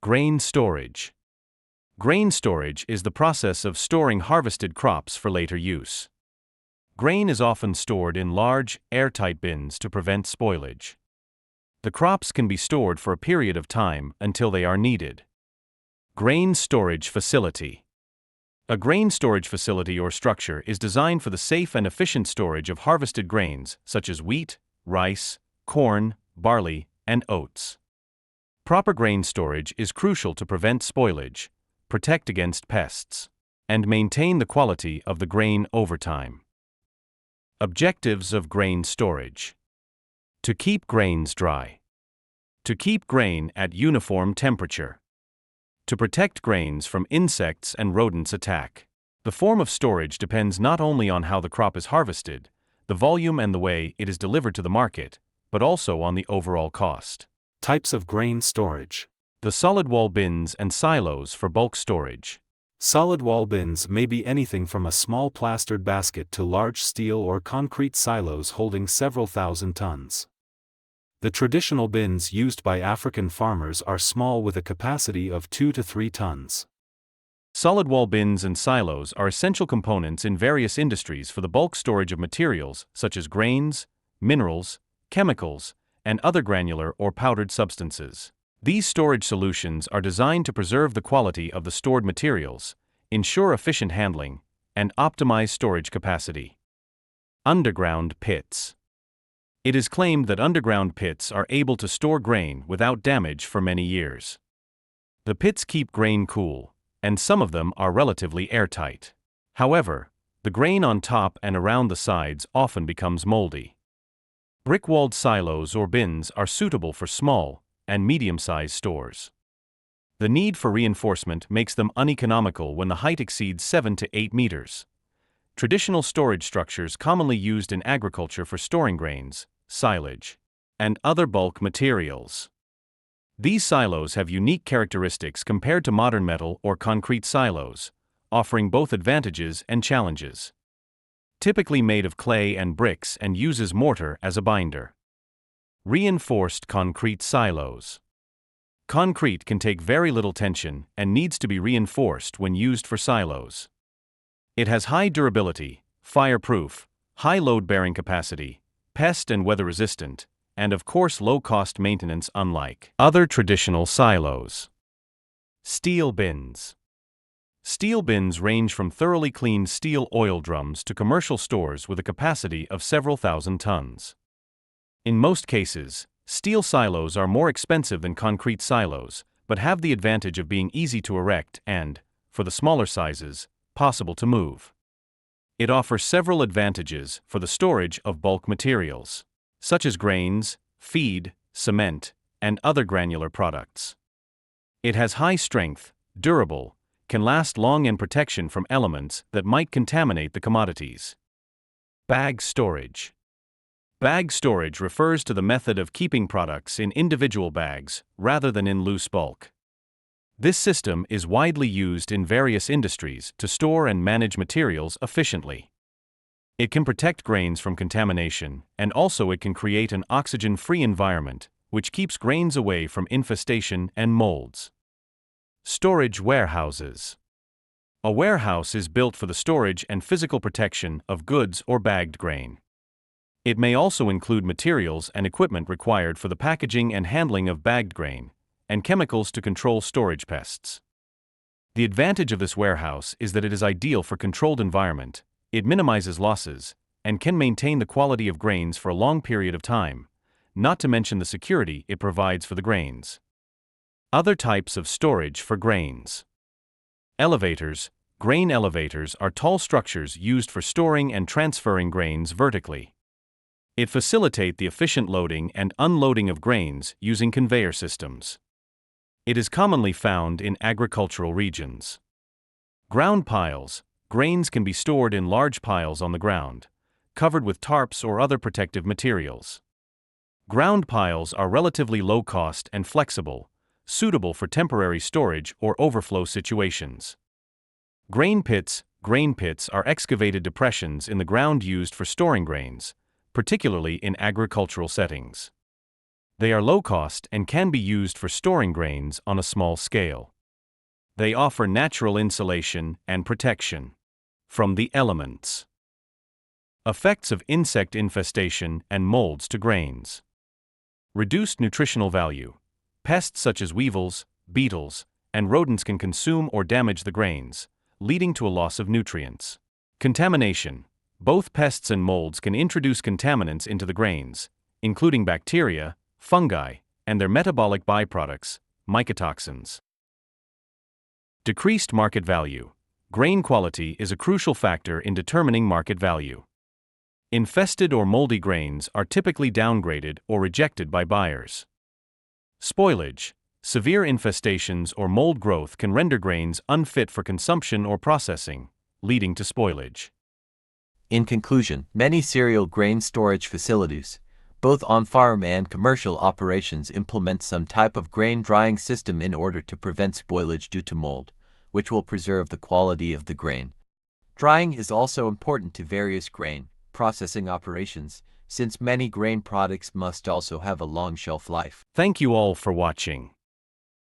Grain storage. Grain storage is the process of storing harvested crops for later use. Grain is often stored in large, airtight bins to prevent spoilage. The crops can be stored for a period of time until they are needed. Grain storage facility. A grain storage facility or structure is designed for the safe and efficient storage of harvested grains such as wheat, rice, corn, barley, and oats. Proper grain storage is crucial to prevent spoilage, protect against pests, and maintain the quality of the grain over time. Objectives of grain storage: to keep grains dry, to keep grain at uniform temperature, to protect grains from insects and rodents' attack. The form of storage depends not only on how the crop is harvested, the volume and the way it is delivered to the market, but also on the overall cost. Types of grain storage. The solid wall bins and silos for bulk storage. Solid wall bins may be anything from a small plastered basket to large steel or concrete silos holding several thousand tons. The traditional bins used by African farmers are small with a capacity of 2 to 3 tons. Solid wall bins and silos are essential components in various industries for the bulk storage of materials such as grains, minerals, chemicals, and other granular or powdered substances. These storage solutions are designed to preserve the quality of the stored materials, ensure efficient handling, and optimize storage capacity. Underground pits. It is claimed that underground pits are able to store grain without damage for many years. The pits keep grain cool, and some of them are relatively airtight. However, the grain on top and around the sides often becomes moldy. Brick-walled silos or bins are suitable for small and medium-sized stores. The need for reinforcement makes them uneconomical when the height exceeds 7 to 8 meters. Traditional storage structures commonly used in agriculture for storing grains, silage, and other bulk materials. These silos have unique characteristics compared to modern metal or concrete silos, offering both advantages and challenges. Typically made of clay and bricks and uses mortar as a binder. Reinforced concrete silos. Concrete can take very little tension and needs to be reinforced when used for silos. It has high durability, fireproof, high load-bearing capacity, pest and weather-resistant, and of course low-cost maintenance unlike other traditional silos. Steel bins. Steel bins range from thoroughly cleaned steel oil drums to commercial stores with a capacity of several thousand tons. In most cases, steel silos are more expensive than concrete silos, but have the advantage of being easy to erect and, for the smaller sizes, possible to move. It offers several advantages for the storage of bulk materials, such as grains, feed, cement, and other granular products. It has high strength, durable, can last long and protection from elements that might contaminate the commodities. Bag storage. Bag storage refers to the method of keeping products in individual bags rather than in loose bulk. This system is widely used in various industries to store and manage materials efficiently. It can protect grains from contamination, and also it can create an oxygen-free environment, which keeps grains away from infestation and molds. Storage warehouses. A warehouse is built for the storage and physical protection of goods or bagged grain. It may also include materials and equipment required for the packaging and handling of bagged grain, and chemicals to control storage pests. The advantage of this warehouse is that it is ideal for controlled environment, it minimizes losses, and can maintain the quality of grains for a long period of time, not to mention the security it provides for the grains. Other types of storage for grains. Elevators. Grain elevators are tall structures used for storing and transferring grains vertically. It facilitates the efficient loading and unloading of grains using conveyor systems. It is commonly found in agricultural regions. Ground piles. Grains can be stored in large piles on the ground, covered with tarps or other protective materials. Ground piles are relatively low cost and flexible, suitable for temporary storage or overflow situations. Grain pits. Grain pits are excavated depressions in the ground used for storing grains, particularly in agricultural settings. They are low cost and can be used for storing grains on a small scale. They offer natural insulation and protection from the elements. Effects of insect infestation and molds to grains. Reduced nutritional value. Pests such as weevils, beetles, and rodents can consume or damage the grains, leading to a loss of nutrients. Contamination. Both pests and molds can introduce contaminants into the grains, including bacteria, fungi, and their metabolic byproducts, mycotoxins. Decreased market value. Grain quality is a crucial factor in determining market value. Infested or moldy grains are typically downgraded or rejected by buyers. Spoilage. Severe infestations or mold growth can render grains unfit for consumption or processing, leading to spoilage. In conclusion, many cereal grain storage facilities, both on-farm and commercial operations, implement some type of grain drying system in order to prevent spoilage due to mold, which will preserve the quality of the grain. Drying is also important to various grain processing operations, since many grain products must also have a long shelf life. Thank you all for watching.